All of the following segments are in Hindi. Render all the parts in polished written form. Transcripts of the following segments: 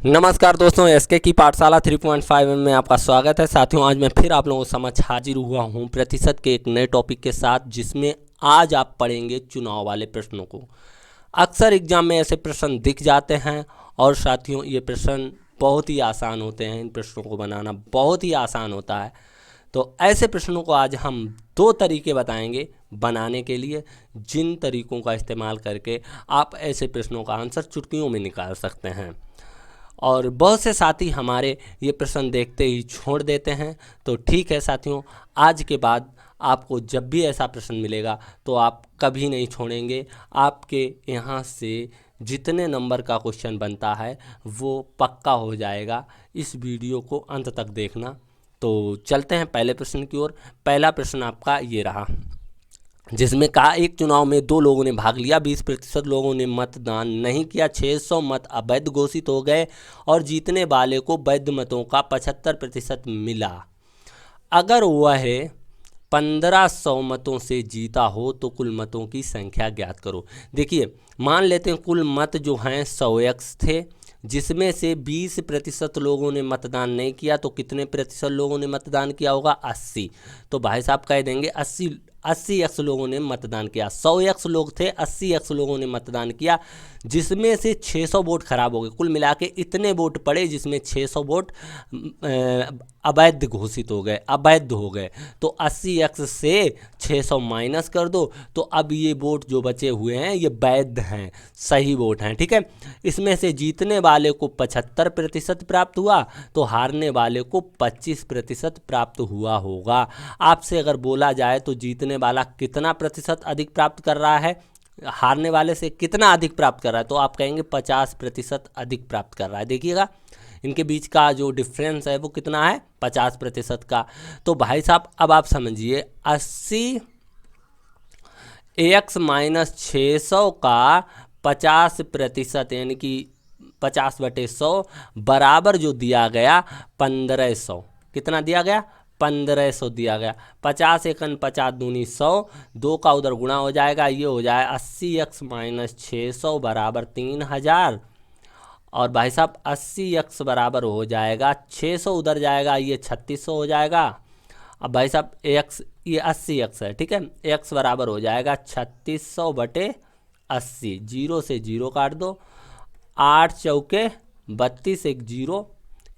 नमस्कार दोस्तों, एसके की पाठशाला 3.5 में आपका स्वागत है। साथियों, आज मैं फिर आप लोगों के समक्ष हाजिर हुआ हूं प्रतिशत के एक नए टॉपिक के साथ, जिसमें आज आप पढ़ेंगे चुनाव वाले प्रश्नों को। अक्सर एग्जाम में ऐसे प्रश्न दिख जाते हैं और साथियों ये प्रश्न बहुत ही आसान होते हैं। इन प्रश्नों को बनाना बहुत ही आसान होता है। तो ऐसे प्रश्नों को आज हम दो तरीके बताएंगे बनाने के लिए, जिन तरीकों का इस्तेमाल करके आप ऐसे प्रश्नों का आंसर चुटकियों में निकाल सकते हैं। और बहुत से साथी हमारे ये प्रश्न देखते ही छोड़ देते हैं। तो ठीक है साथियों, आज के बाद आपको जब भी ऐसा प्रश्न मिलेगा तो आप कभी नहीं छोड़ेंगे। आपके यहाँ से जितने नंबर का क्वेश्चन बनता है वो पक्का हो जाएगा। इस वीडियो को अंत तक देखना। तो चलते हैं पहले प्रश्न की ओर। पहला प्रश्न आपका ये रहा, जिसमें कहा एक चुनाव में 2 लोगों ने भाग लिया, 20% लोगों ने मतदान नहीं किया, 600 मत अवैध घोषित हो गए और जीतने वाले को वैध मतों का 75% मिला। अगर वह 1500 मतों से जीता हो तो कुल मतों की संख्या ज्ञात करो। देखिए, मान लेते हैं कुल मत जो हैं 100x थे, जिसमें से 20% लोगों ने मतदान नहीं किया, तो कितने प्रतिशत लोगों ने मतदान किया होगा? 80। तो भाई साहब कह देंगे 80x लोगों ने मतदान किया। 100x लोग थे, 80x लोगों ने मतदान किया, जिसमें से 600 वोट खराब हो गए। कुल मिला के इतने वोट पड़े जिसमें 600 वोट अवैध घोषित हो गए, अवैध हो गए। तो 80x से 600 माइनस कर दो, तो अब ये वोट जो बचे हुए हैं ये वैध हैं, सही वोट हैं। ठीक है, इसमें से जीतने वाले को 75% प्राप्त हुआ, तो हारने वाले को 25% प्राप्त हुआ होगा। आपसे अगर बोला जाए तो जीतने वाला कितना प्रतिशत अधिक प्राप्त कर रहा है, हारने वाले से कितना अधिक प्राप्त कर रहा है, तो आप कहेंगे 50% अधिक प्राप्त कर रहा है। देखिएगा, इनके बीच का जो डिफरेंस है वो कितना है? 50% का। तो भाई साहब अब आप समझिए, 80x माइनस 600 का 50% यानी कि 50/100 बराबर जो दिया गया 1500। कितना दिया गया? 1500 दिया गया। 50 एकन 50 दूनी 100, 2 का उधर गुणा हो जाएगा, ये हो जाए 80x माइनस 600 बराबर 3000। और भाई साहब 80x बराबर हो जाएगा 600 उधर जाएगा, ये 3600 हो जाएगा। अब भाई साहब x, ये 80x है, ठीक है, x बराबर हो जाएगा 3600/80। 0 से 0 काट दो, 8 चौके 32, एक 0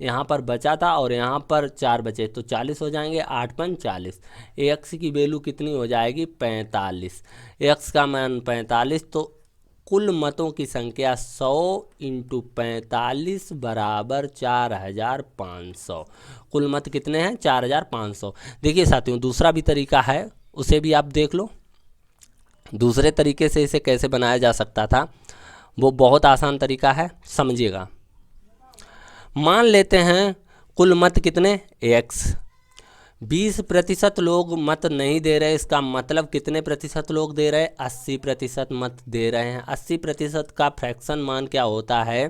यहाँ पर बचा था और यहाँ पर 4 बचे, तो 40 हो जाएंगे। 8 पंच 40। x की वैल्यू कितनी हो जाएगी? 45। x का मान 45, तो कुल मतों की संख्या 100 × 45 बराबर 4500। कुल मत कितने हैं? 4500। देखिए साथियों, दूसरा भी तरीका है, उसे भी आप देख लो। दूसरे तरीके से इसे कैसे बनाया जा सकता था, वो बहुत आसान तरीका है, समझिएगा। मान लेते हैं कुल मत कितने? x। 20% लोग मत नहीं दे रहे, इसका मतलब कितने प्रतिशत लोग दे रहे हैं? 80% मत दे रहे हैं। 80% का फ्रैक्शन मान क्या होता है?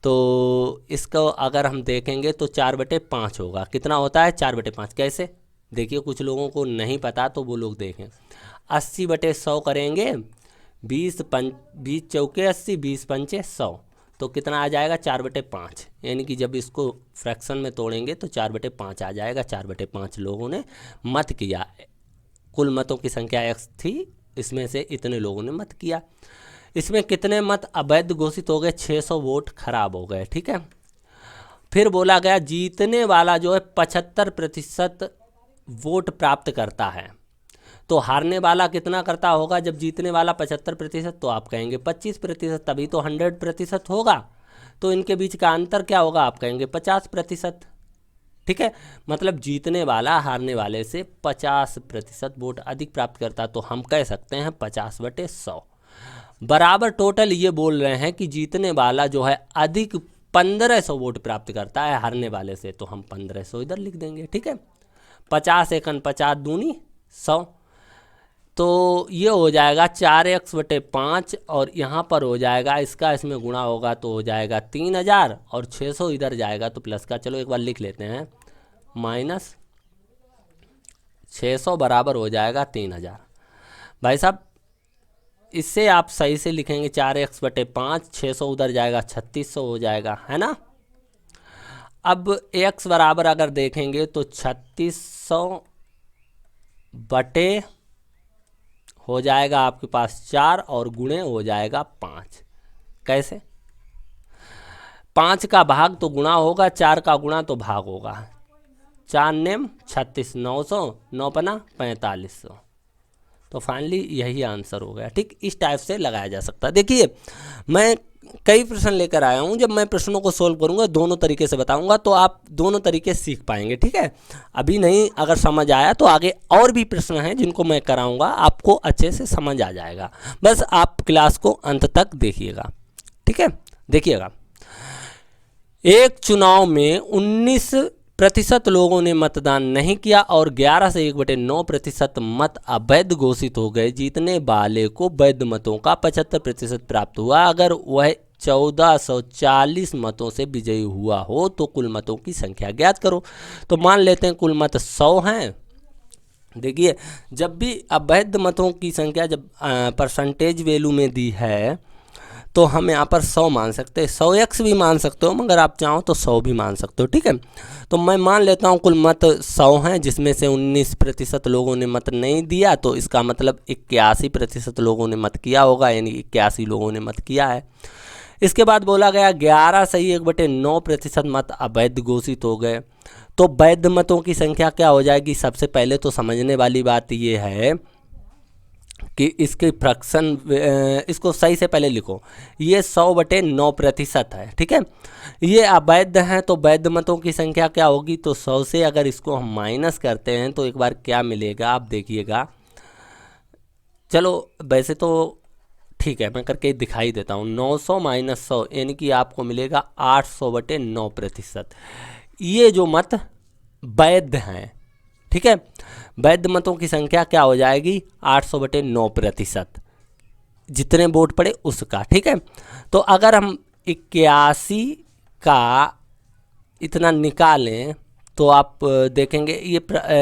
तो इसको अगर हम देखेंगे तो 4/5 होगा। कितना होता है? 4/5। कैसे? देखिए, कुछ लोगों को नहीं पता तो वो लोग देखें। 80/100 करेंगे, 20 चौके 80, 20 पंचे 100, तो कितना आ जाएगा? 4/5। यानी कि जब इसको फ्रैक्शन में तोड़ेंगे तो 4/5 आ जाएगा। 4/5 लोगों ने मत किया। कुल मतों की संख्या x थी, इसमें से इतने लोगों ने मत किया। इसमें कितने मत अवैध घोषित हो गए? 600 वोट खराब हो गए। ठीक है, फिर बोला गया जीतने वाला जो है 75% वोट प्राप्त करता है, तो हारने वाला कितना करता होगा? जब जीतने वाला 75%, तो आप कहेंगे 25%, तभी तो 100% होगा। तो इनके बीच का अंतर क्या होगा? आप कहेंगे 50%। ठीक है, मतलब जीतने वाला हारने वाले से 50% वोट अधिक प्राप्त करता, तो हम कह सकते हैं 50/100 बराबर। टोटल ये बोल रहे हैं कि जीतने वाला जो है अधिक 1500 वोट प्राप्त करता है हारने वाले से, तो हम 1500 इधर लिख देंगे। ठीक है, 50 एकन 50 दूनी 100, तो ये हो जाएगा 4x/5, और यहाँ पर हो जाएगा इसका, इसमें गुणा होगा तो हो जाएगा 3000, और 600 इधर जाएगा तो प्लस का, चलो एक बार लिख लेते हैं, माइनस 600 बराबर हो जाएगा 3000। भाई साहब इससे आप सही से लिखेंगे 4x/5, 600 उधर जाएगा 3600 हो जाएगा, है ना। अब x बराबर अगर देखेंगे तो 3600 बटे हो जाएगा आपके पास 4 और गुणे हो जाएगा 5। कैसे? 5 का भाग तो गुणा होगा, 4 का गुणा तो भाग होगा। 4 नेम 36, 900, 9 पना 4500। तो फाइनली यही आंसर हो गया। ठीक, इस टाइप से लगाया जा सकता है। देखिए मैं कई प्रश्न लेकर आया हूँ, जब मैं प्रश्नों को सोल्व करूँगा दोनों तरीके से बताऊँगा तो आप दोनों तरीके सीख पाएंगे। ठीक है, अभी नहीं, अगर समझ आया तो आगे और भी प्रश्न हैं जिनको मैं कराऊँगा, आपको अच्छे से समझ आ जाएगा। बस आप क्लास को अंत तक देखिएगा। ठीक है, देखिएगा, एक चुनाव में 19% लोगों ने मतदान नहीं किया और 11 से 1/9% मत अवैध घोषित हो गए। जीतने वाले को वैध मतों का 75% प्राप्त हुआ। अगर वह 1440 मतों से विजयी हुआ हो तो कुल मतों की संख्या ज्ञात करो। तो मान लेते हैं कुल मत 100 हैं। देखिए, जब भी अवैध मतों की संख्या जब परसेंटेज वैल्यू में दी है तो हम यहाँ पर 100 मान सकते हैं, 100x भी मान सकते हो, मगर आप चाहो तो 100 भी मान सकते हो। ठीक है, तो मैं मान लेता हूँ कुल मत 100 हैं, जिसमें से 19% लोगों ने मत नहीं दिया, तो इसका मतलब 81% लोगों ने मत किया होगा, यानी 81 लोगों ने मत किया है। इसके बाद बोला गया 11 सही 1/9% मत अवैध घोषित हो गए। तो वैध मतों की संख्या क्या हो जाएगी? सबसे पहले तो समझने वाली बात ये है कि इसके फ्रैक्शन, इसको सही से पहले लिखो, ये 100/9% है। ठीक है, ये अवैध हैं, तो वैध मतों की संख्या क्या होगी? तो 100 से अगर इसको हम माइनस करते हैं तो एक बार क्या मिलेगा आप देखिएगा। चलो वैसे तो ठीक है, मैं करके दिखाई देता हूँ। 900 माइनस 100 यानी कि आपको मिलेगा 800/9%। ये जो मत वैध हैं, ठीक है, वैध मतों की संख्या क्या हो जाएगी? 800/9%, जितने वोट पड़े उसका। ठीक है, तो अगर हम 81 का इतना निकालें तो आप देखेंगे ये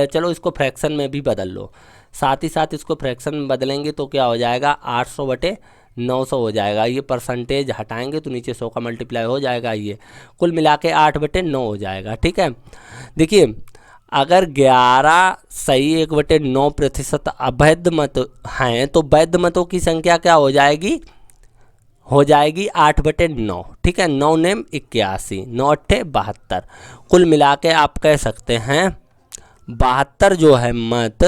चलो इसको फ्रैक्शन में भी बदल लो, साथ ही साथ इसको फ्रैक्शन में बदलेंगे तो क्या हो जाएगा? 800/900 हो जाएगा। ये परसेंटेज हटाएंगे तो नीचे 100 का मल्टीप्लाई हो जाएगा, ये कुल मिला के 8/9 हो जाएगा। ठीक है, देखिए अगर 11 सही 1/9% अवैध मत हैं तो वैध मतों की संख्या क्या हो जाएगी? हो जाएगी 8/9। ठीक है, 9 नेम 81, 9 अट्ठे 72, कुल मिला के आप कह सकते हैं 72 जो है मत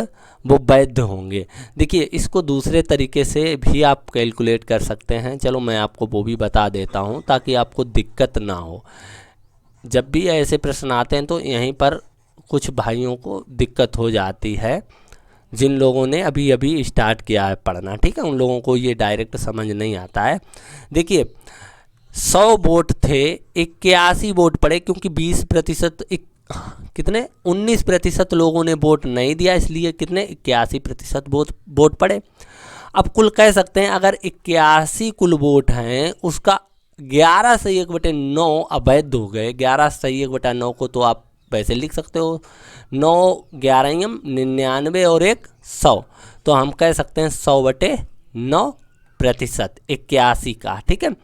वो वैध होंगे। देखिए इसको दूसरे तरीके से भी आप कैलकुलेट कर सकते हैं, चलो मैं आपको वो भी बता देता हूँ ताकि आपको दिक्कत ना हो। जब भी ऐसे प्रश्न आते हैं तो यहीं पर कुछ भाइयों को दिक्कत हो जाती है, जिन लोगों ने अभी अभी स्टार्ट किया है पढ़ना। ठीक है, उन लोगों को ये डायरेक्ट समझ नहीं आता है। देखिए 100 वोट थे, 81 वोट पड़े, क्योंकि 20% कितने 19% लोगों ने वोट नहीं दिया, इसलिए कितने 81% वोट पड़े। अब कुल कह सकते हैं अगर 81 कुल वोट हैं उसका 11 सही 1/9 अवैध हो गए। 11 सही 1/9 को तो आप वैसे लिख सकते हो 9 11 99 और 1 100, तो हम कह सकते हैं 100/9% 81 का। ठीक है,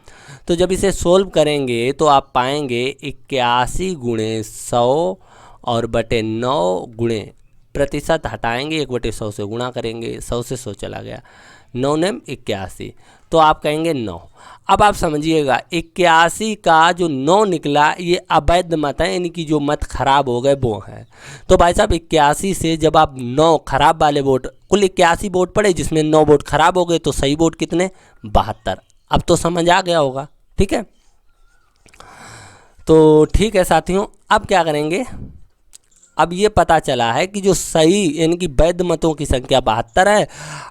तो जब इसे सोल्व करेंगे तो आप पाएंगे 81 गुणे 100 और बटे 9 गुणे प्रतिशत हटाएंगे 1/100 से गुणा करेंगे, 100 से 100 चला गया, 9 नेम 81, तो आप कहेंगे 9। अब आप समझिएगा 81 का जो 9 निकला ये अवैध मत है, यानी कि जो मत खराब हो गए वो हैं। तो भाई साहब 81 से जब आप 9 खराब वाले वोट, कुल 81 वोट पड़े जिसमें 9 वोट खराब हो गए, तो सही वोट कितने? 72। अब तो समझ आ गया होगा। ठीक है, तो ठीक है साथियों, अब क्या करेंगे? अब ये पता चला है कि जो सही यानी कि वैध मतों की संख्या 72 है।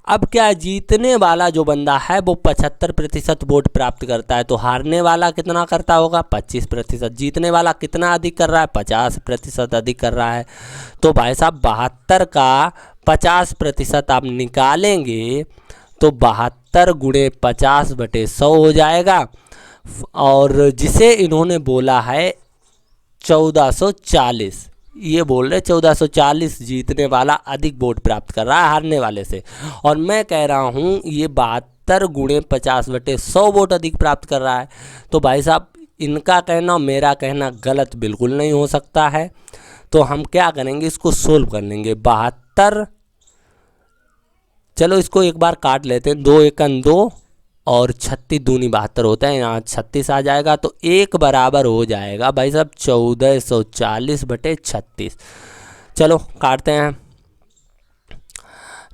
अब क्या जीतने वाला जो बंदा है वो 75% वोट प्राप्त करता है, तो हारने वाला कितना करता होगा? 25%। जीतने वाला कितना अधिक कर रहा है? 50% अधिक कर रहा है। तो भाई साहब 72 का 50% आप निकालेंगे तो 72 गुणे 50/100 हो जाएगा, और जिसे इन्होंने बोला है 1440, ये बोल रहे 1440 जीतने वाला अधिक वोट प्राप्त कर रहा है हारने वाले से, और मैं कह रहा हूँ ये 72 गुणे 50/100 वोट अधिक प्राप्त कर रहा है। तो भाई साहब इनका कहना मेरा कहना गलत बिल्कुल नहीं हो सकता है। तो हम क्या करेंगे, इसको सोल्व कर लेंगे। 72, चलो इसको एक बार काट लेते हैं, 2 एकन 2 और 36 दूनी 72 होता है, यहाँ 36 आ जाएगा। तो एक बराबर हो जाएगा भाई साहब 1440/36। चलो काटते हैं,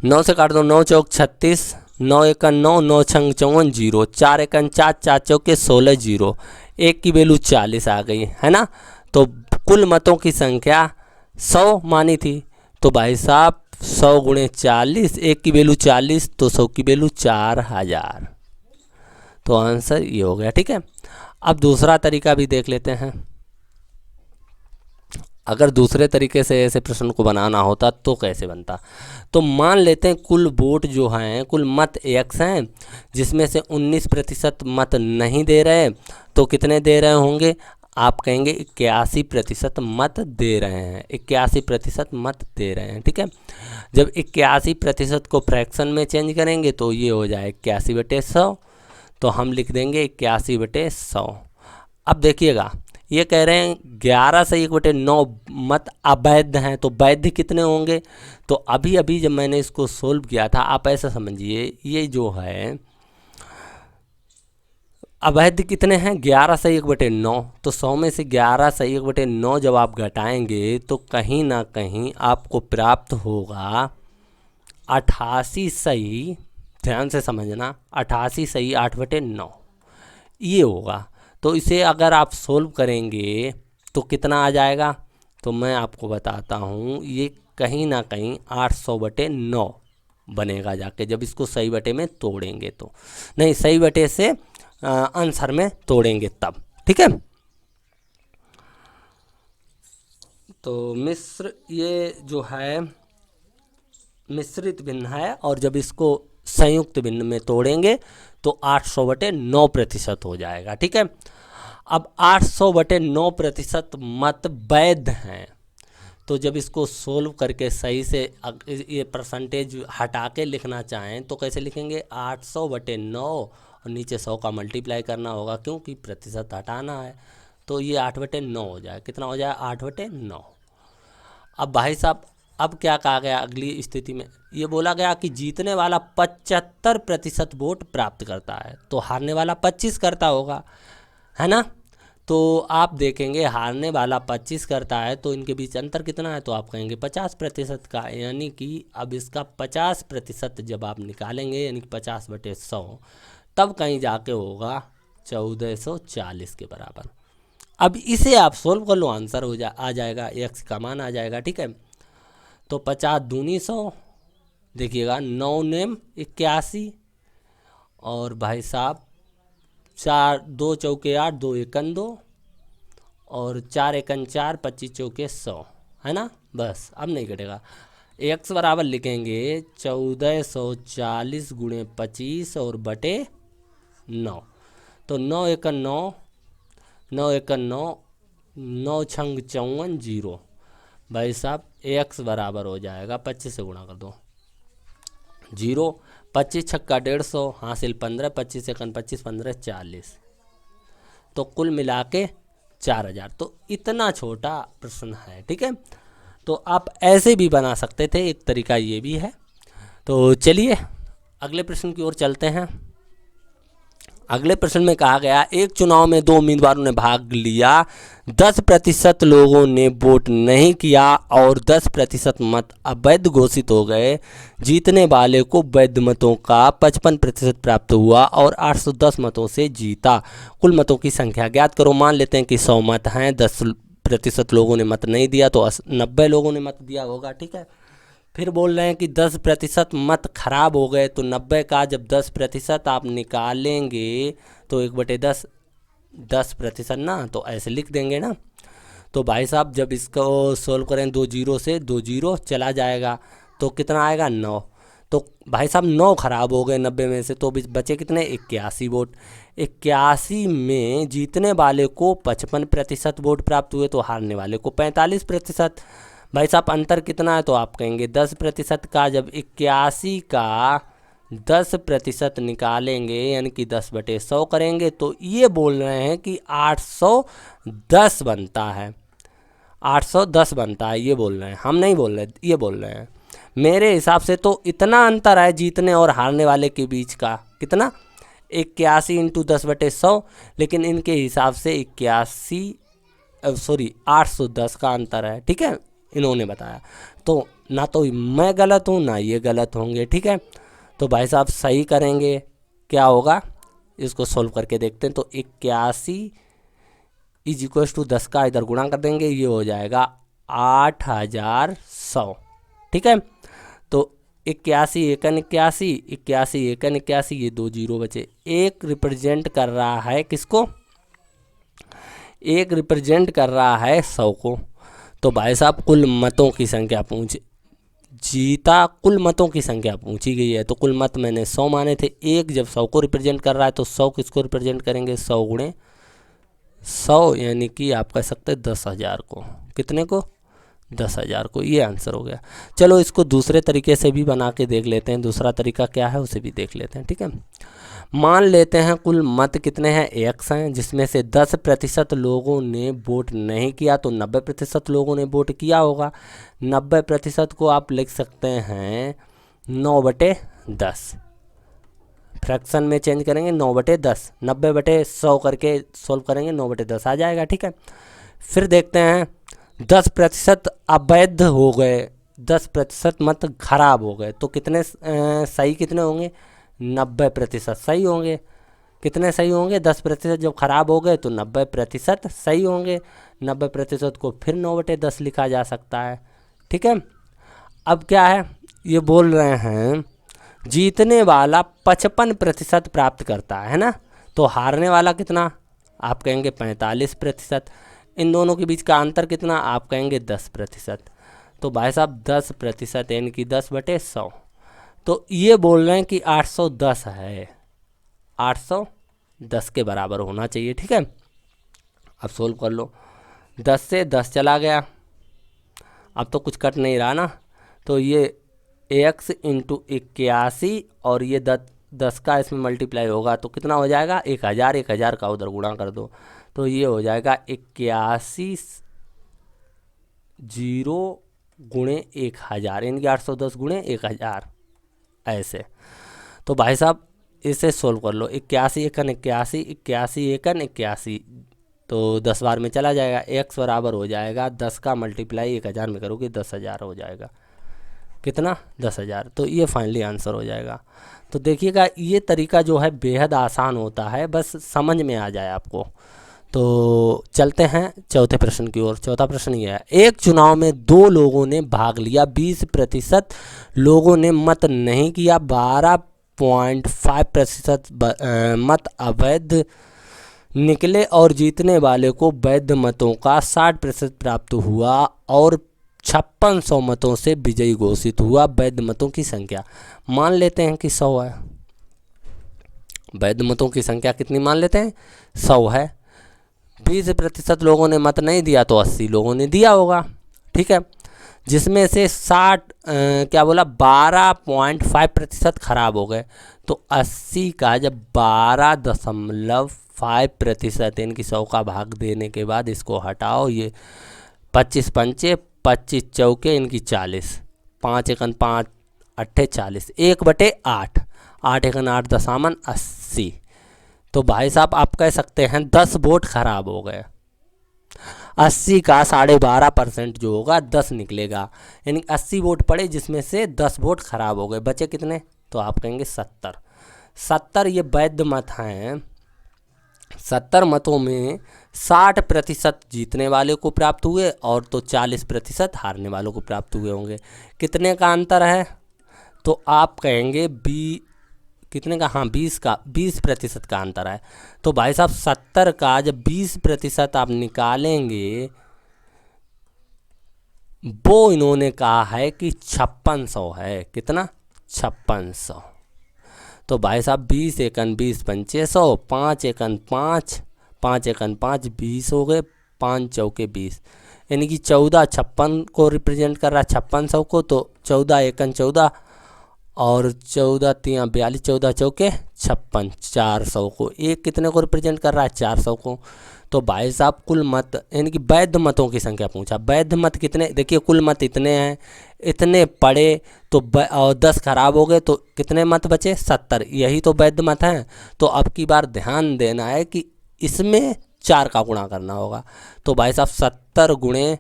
9 से काट दो, 9 चौक 36, 9 एकन 9, 9 छंग 54, 0, 4 एकन 4, 4 चौके 16, 0, 1 की वैल्यू 40 आ गई है ना। तो कुल मतों की संख्या 100 मानी थी, तो भाई साहब 100 गुणे 40, 1 की वैल्यू 40, तो 100 की वैल्यू 4000। तो आंसर ये हो गया। ठीक है, अब दूसरा तरीका भी देख लेते हैं। अगर दूसरे तरीके से ऐसे प्रश्न को बनाना होता तो कैसे बनता। तो मान लेते हैं कुल वोट जो हैं, कुल मत x हैं, जिसमें से 19% मत नहीं दे रहे, तो कितने दे रहे होंगे, आप कहेंगे 81% मत दे रहे हैं, 81% मत दे रहे हैं। ठीक है, जब 81% को फ्रैक्शन में चेंज करेंगे तो ये हो जाए 81/100, तो हम लिख देंगे 81/100। अब देखिएगा, ये कह रहे हैं 11 से 1/9 मत अवैध हैं, तो वैध कितने होंगे। तो अभी अभी जब मैंने इसको सोल्व किया था, आप ऐसा समझिए, ये जो है अवैध कितने हैं, 11 से 1/9, तो 100 में से 11 से 1/9 जब आप घटाएंगे तो कहीं ना कहीं आपको प्राप्त होगा 88 सही, ध्यान से समझना, 88 सही 8/9 ये होगा। तो इसे अगर आप सोल्व करेंगे तो कितना आ जाएगा, तो मैं आपको बताता हूँ, ये कहीं ना कहीं 800/9 बनेगा जाके, जब इसको सही बटे में तोड़ेंगे तो, नहीं सही बटे से आंसर में तोड़ेंगे तब। ठीक है, तो मिश्र ये जो है मिश्रित भिन्न है, और जब इसको संयुक्त भिन्न में तोड़ेंगे तो 800/9% हो जाएगा। ठीक है, अब 800/9% मत वैध हैं, तो जब इसको सोल्व करके सही से ये परसेंटेज हटा के लिखना चाहें तो कैसे लिखेंगे, 800/9 और नीचे 100 का मल्टीप्लाई करना होगा, क्योंकि प्रतिशत हटाना है। तो ये 8/9 हो जाए, कितना हो जाए 8/9। अब भाई साहब अब क्या कहा गया अगली स्थिति में, ये बोला गया कि जीतने वाला 75% वोट प्राप्त करता है, तो हारने वाला 25 करता होगा, है ना। तो आप देखेंगे हारने वाला 25 करता है, तो इनके बीच अंतर कितना है, तो आप कहेंगे 50% का, यानी कि अब इसका 50% जब आप निकालेंगे, यानी कि 50/100, तब कहीं जाके होगा 1440 के बराबर। अब इसे आप सोल्व कर लो, आंसर आ जाएगा, x का मान आ जाएगा। ठीक है, तो 50 दूनी 100, देखिएगा 9 नेम 81, और भाई साहब 4 2 चौके 8, 2 एकन 2, और 4 एकन 4, 25 चौके 100, है ना। बस अब नहीं कटेगा, x बराबर लिखेंगे 1440 गुणे 25 और बटे 9, तो 9 एकन 9, 9 एकन 9, 9 छंग 54, 0, भाई साहब x बराबर हो जाएगा 25 से गुणा कर दो, 0, 25 छक्का 150, हासिल 15, 25 एकन 25, 15 40, तो कुल मिला के 4000। तो इतना छोटा प्रश्न है। ठीक है, तो आप ऐसे भी बना सकते थे, एक तरीका ये भी है। तो चलिए अगले प्रश्न की ओर चलते हैं। अगले प्रश्न में कहा गया, एक चुनाव में 2 उम्मीदवारों ने भाग लिया, 10% लोगों ने वोट नहीं किया और 10% मत अवैध घोषित हो गए। जीतने वाले को वैध मतों का 55% प्राप्त हुआ और 810 मतों से जीता। कुल मतों की संख्या ज्ञात करो। मान लेते हैं कि 100 मत हैं, 10% लोगों ने मत नहीं दिया, तो 90 लोगों ने मत दिया होगा। ठीक है, फिर बोल रहे हैं कि 10% मत खराब हो गए, तो 90 का जब 10% आप निकालेंगे तो 1/10 10% ना, तो ऐसे लिख देंगे ना। तो भाई साहब जब इसको सोल्व करें, 2 जीरो से 2 जीरो चला जाएगा, तो कितना आएगा 9। तो भाई साहब 9 खराब हो गए 90 में से, तो बचे कितने 81 वोट। 81 में जीतने वाले को 55% वोट प्राप्त हुए, तो हारने वाले को 45%। भाई साहब अंतर कितना है, तो आप कहेंगे 10% का। जब 81 का 10% निकालेंगे यानी कि 10/100 करेंगे तो ये बोल रहे हैं कि 810 बनता है, 810 बनता है, ये बोल रहे हैं, हम नहीं बोल रहे, ये बोल रहे हैं। मेरे हिसाब से तो इतना अंतर है जीतने और हारने वाले के बीच का, कितना, 81 × 10/100, लेकिन इनके हिसाब से 810 का अंतर है, ठीक है, इन्होंने बताया। तो ना तो मैं गलत हूँ ना ये गलत होंगे, ठीक है। तो भाई साहब सही करेंगे, क्या होगा, इसको सोल्व करके देखते हैं। तो 81 = 10 का इधर गुणा कर देंगे, ये हो जाएगा 8100, ठीक है। तो 81 एकन 81, 81 एकन 81, ये 2 जीरो बचे। एक रिप्रेजेंट कर रहा है किसको, एक रिप्रेजेंट कर रहा है 100 को। तो भाई साहब कुल मतों की संख्या जीता, कुल मतों की संख्या पूछी गई है, तो कुल मत मैंने 100 माने थे। एक जब 100 को रिप्रेजेंट कर रहा है तो 100 किसको रिप्रेजेंट करेंगे, 100 × 100, यानी कि आप कह सकते हैं 10,000 को, कितने को, 10,000 को। ये आंसर हो गया। चलो इसको दूसरे तरीके से भी बना के देख लेते हैं, दूसरा तरीका क्या है उसे भी देख लेते हैं, ठीक है। मान लेते हैं कुल मत कितने हैं, x हैं, जिसमें से 10% लोगों ने वोट नहीं किया, तो 90% लोगों ने वोट किया होगा। 90% को आप लिख सकते हैं 9/10, फ्रैक्शन में चेंज करेंगे 9/10, 90/100 करके सोल्व करेंगे, 9/10 आ जाएगा, ठीक है। फिर देखते हैं 10% अवैध हो गए, 10% मत खराब हो गए, तो कितने सही कितने होंगे, 90% सही होंगे। कितने सही होंगे, 10% जब खराब हो गए तो 90% सही होंगे। 90% को फिर 9/10 लिखा जा सकता है, ठीक है। अब क्या है, ये बोल रहे हैं जीतने वाला 55% प्राप्त करता है ना, तो हारने वाला कितना, आप कहेंगे 45%। इन दोनों के बीच का अंतर कितना, आप कहेंगे 10%। तो भाई साहब 10% यानी कि 10/100, तो ये बोल रहे हैं कि 810 है, 810 के बराबर होना चाहिए, ठीक है। अब सोल्व कर लो, 10 से 10 चला गया, अब तो कुछ कट नहीं रहा ना, तो ये x × 81 और ये 10 का इसमें मल्टीप्लाई होगा तो कितना हो जाएगा, 1000, 1000 का उधर गुणा कर दो, तो ये हो जाएगा 81 0 × 1000, यानी कि 810 × 1000, ऐसे। तो भाई साहब इसे सोल्व कर लो, 81 एकन 81, 81 एकन 81, तो 10 बार में चला जाएगा, x बराबर हो जाएगा 10 का मल्टीप्लाई 1000 में करोगे 10,000 हो जाएगा, कितना, 10,000। तो ये फाइनली आंसर हो जाएगा। तो देखिएगा ये तरीका जो है बेहद आसान होता है, बस समझ में आ जाए आपको। तो चलते हैं चौथे प्रश्न की ओर। चौथा प्रश्न ये है, एक चुनाव में 2 लोगों ने भाग लिया, 20% लोगों ने मत नहीं किया, 12.5% मत अवैध निकले और जीतने वाले को वैध मतों का 60% प्राप्त हुआ और 5600 मतों से विजयी घोषित हुआ। वैध मतों की संख्या मान लेते हैं कि 100 है, वैध मतों की संख्या कितनी मान लेते हैं, 100 है। 20% लोगों ने मत नहीं दिया तो 80 लोगों ने दिया होगा, ठीक है, जिसमें से 12.5% खराब हो गए। तो 80 का जब 12.5% इनकी 100 का भाग देने के बाद इसको हटाओ, ये 25 पंचे 25 चौके इनकी 40, 5 एकन 5 अट्ठे 40, 1/8, 8 एकन 8 दशामन 80। तो भाई साहब आप कह सकते हैं 10 वोट खराब हो गए, 80 का 12.5% जो होगा 10 निकलेगा, यानी 80 वोट पड़े जिसमें से 10 वोट खराब हो गए, बचे कितने, तो आप कहेंगे 70 ये वैध मत हैं। 70 मतों में 60% जीतने वाले को प्राप्त हुए और तो 40% हारने वालों को प्राप्त हुए होंगे। कितने का अंतर है, तो आप कहेंगे कितने का, हाँ 20% का अंतर है। तो भाई साहब 70 का जब 20% आप निकालेंगे, वो इन्होंने कहा है कि 5600 है, कितना, 5600। तो भाई साहब 20 एकन 20 पंचे 100, 5 एकन 5 5 एकन 5 20 हो गए, 5 चौके 20, यानी कि 14 56 को रिप्रेजेंट कर रहा है 5600 को, तो 14 एकन 14 और 14 3 42, 14 चौके 56, 400 को एक कितने को रिप्रेजेंट कर रहा है, 400 को। तो भाई साहब कुल मत यानी कि वैध मतों की संख्या पूछा। वैध मत कितने, देखिए कुल मत इतने हैं, इतने पड़े तो और 10 खराब हो गए तो कितने मत बचे, 70। यही तो वैध मत हैं। तो अब की बार ध्यान देना है कि इसमें 4 का गुणा करना होगा। तो भाई साहब 70 गुणे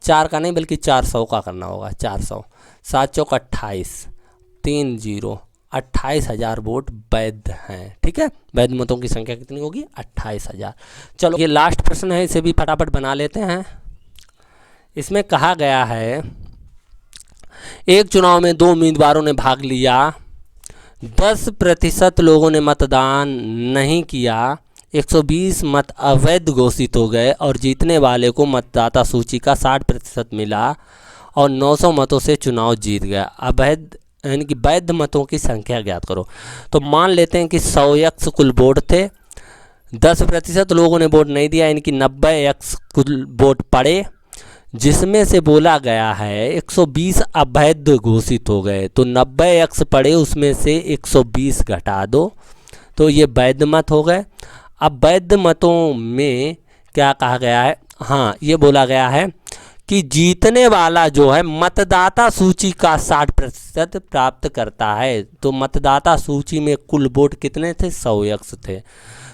4 का नहीं बल्कि 400 का करना होगा। 400, 7 चौक 28, 3 0, 28,000 वोट वैध हैं। ठीक है, वैध मतों की संख्या कितनी होगी, 28,000। चलो ये लास्ट प्रश्न है, इसे भी फटाफट बना लेते हैं। इसमें कहा गया है एक चुनाव में 2 उम्मीदवारों ने भाग लिया, 10% लोगों ने मतदान नहीं किया, 120 मत अवैध घोषित हो गए और जीतने वाले को मतदाता सूची का 60% मिला और 900 मतों से चुनाव जीत गया। अवैध यानी कि वैध मतों की संख्या ज्ञात करो। तो मान लेते हैं कि 100x कुल वोट थे, 10% लोगों ने वोट नहीं दिया यानी कि 90x कुल वोट पड़े, जिसमें से बोला गया है 120 अवैध घोषित हो गए। तो 90x पड़े उसमें से 120 घटा दो, तो ये वैध मत हो गए। अब वैध मतों में क्या कहा गया है, हाँ ये बोला गया है कि जीतने वाला जो है मतदाता सूची का 60% प्राप्त करता है। तो मतदाता सूची में कुल वोट कितने थे, 100x थे।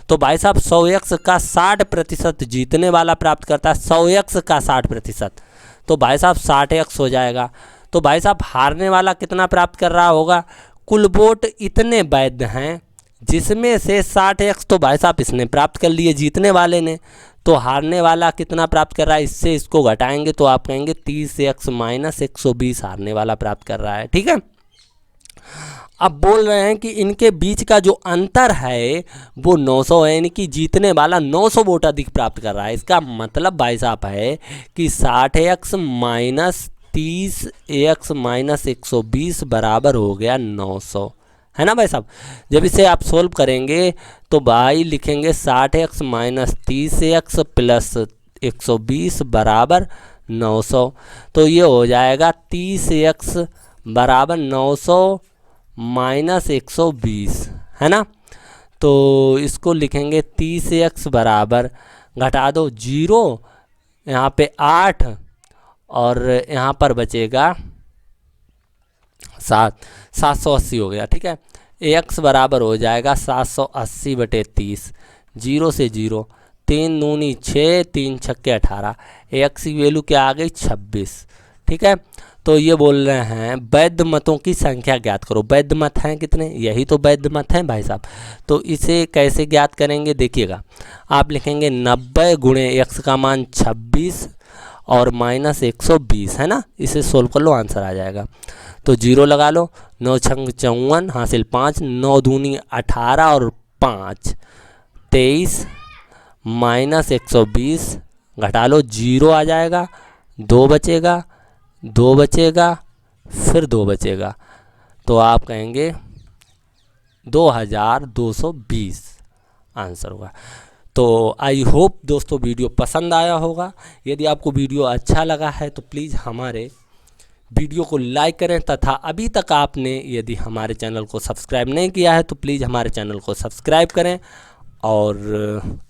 तो भाई साहब 100x का 60% जीतने वाला प्राप्त करता है, 100x का 60%, तो भाई साहब 60x हो जाएगा। तो भाई साहब हारने वाला कितना प्राप्त कर रहा होगा, कुल वोट इतने वैध हैं जिसमें से 60x तो भाई साहब इसने प्राप्त कर लिए जीतने वाले ने, तो हारने वाला कितना प्राप्त कर रहा है, इससे इसको घटाएंगे तो आप कहेंगे 30x माइनस 120 हारने वाला प्राप्त कर रहा है। ठीक है, अब बोल रहे हैं कि इनके बीच का जो अंतर है वो 900 है, यानी कि जीतने वाला 900 वोट अधिक प्राप्त कर रहा है। इसका मतलब भाई साहब है कि 60x माइनस 30x माइनस 120 बराबर हो गया 900, है ना भाई साहब। जब इसे आप सोल्व करेंगे तो भाई लिखेंगे 60x माइनस 30x प्लस 120 बराबर 900, तो ये हो जाएगा 30x बराबर 900 माइनस 120, है ना। तो इसको लिखेंगे 30x बराबर, घटा दो 0, यहाँ पे 8 और यहाँ पर बचेगा 780 हो गया। ठीक है, x बराबर हो जाएगा 780/30, 0 से 0, 3 दूनी 6, 3 छक्के 18, x की वैल्यू क्या आ गई 26। ठीक है, तो ये बोल रहे हैं वैध मतों की संख्या ज्ञात करो। वैध मत हैं कितने, यही तो वैध मत हैं भाई साहब। तो इसे कैसे ज्ञात करेंगे, देखिएगा आप लिखेंगे 90 गुणे x का मान 26 और माइनस 120, है ना। इसे सोल्व कर लो, आंसर आ जाएगा। तो 0 लगा लो, 9 छंग 54 हासिल 5, 9 दूनी 18 और 5 23 माइनस 120, घटा लो 0 आ जाएगा, 2 बचेगा, 2 बचेगा, फिर 2 बचेगा, तो आप कहेंगे 2220 आंसर होगा। तो आई होप दोस्तों वीडियो पसंद आया होगा। यदि आपको वीडियो अच्छा लगा है तो प्लीज़ हमारे वीडियो को लाइक करें, तथा अभी तक आपने यदि हमारे चैनल को सब्सक्राइब नहीं किया है तो प्लीज़ हमारे चैनल को सब्सक्राइब करें और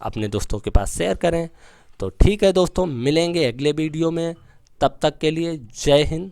अपने दोस्तों के पास शेयर करें। तो ठीक है दोस्तों, मिलेंगे अगले वीडियो में, तब तक के लिए जय हिंद।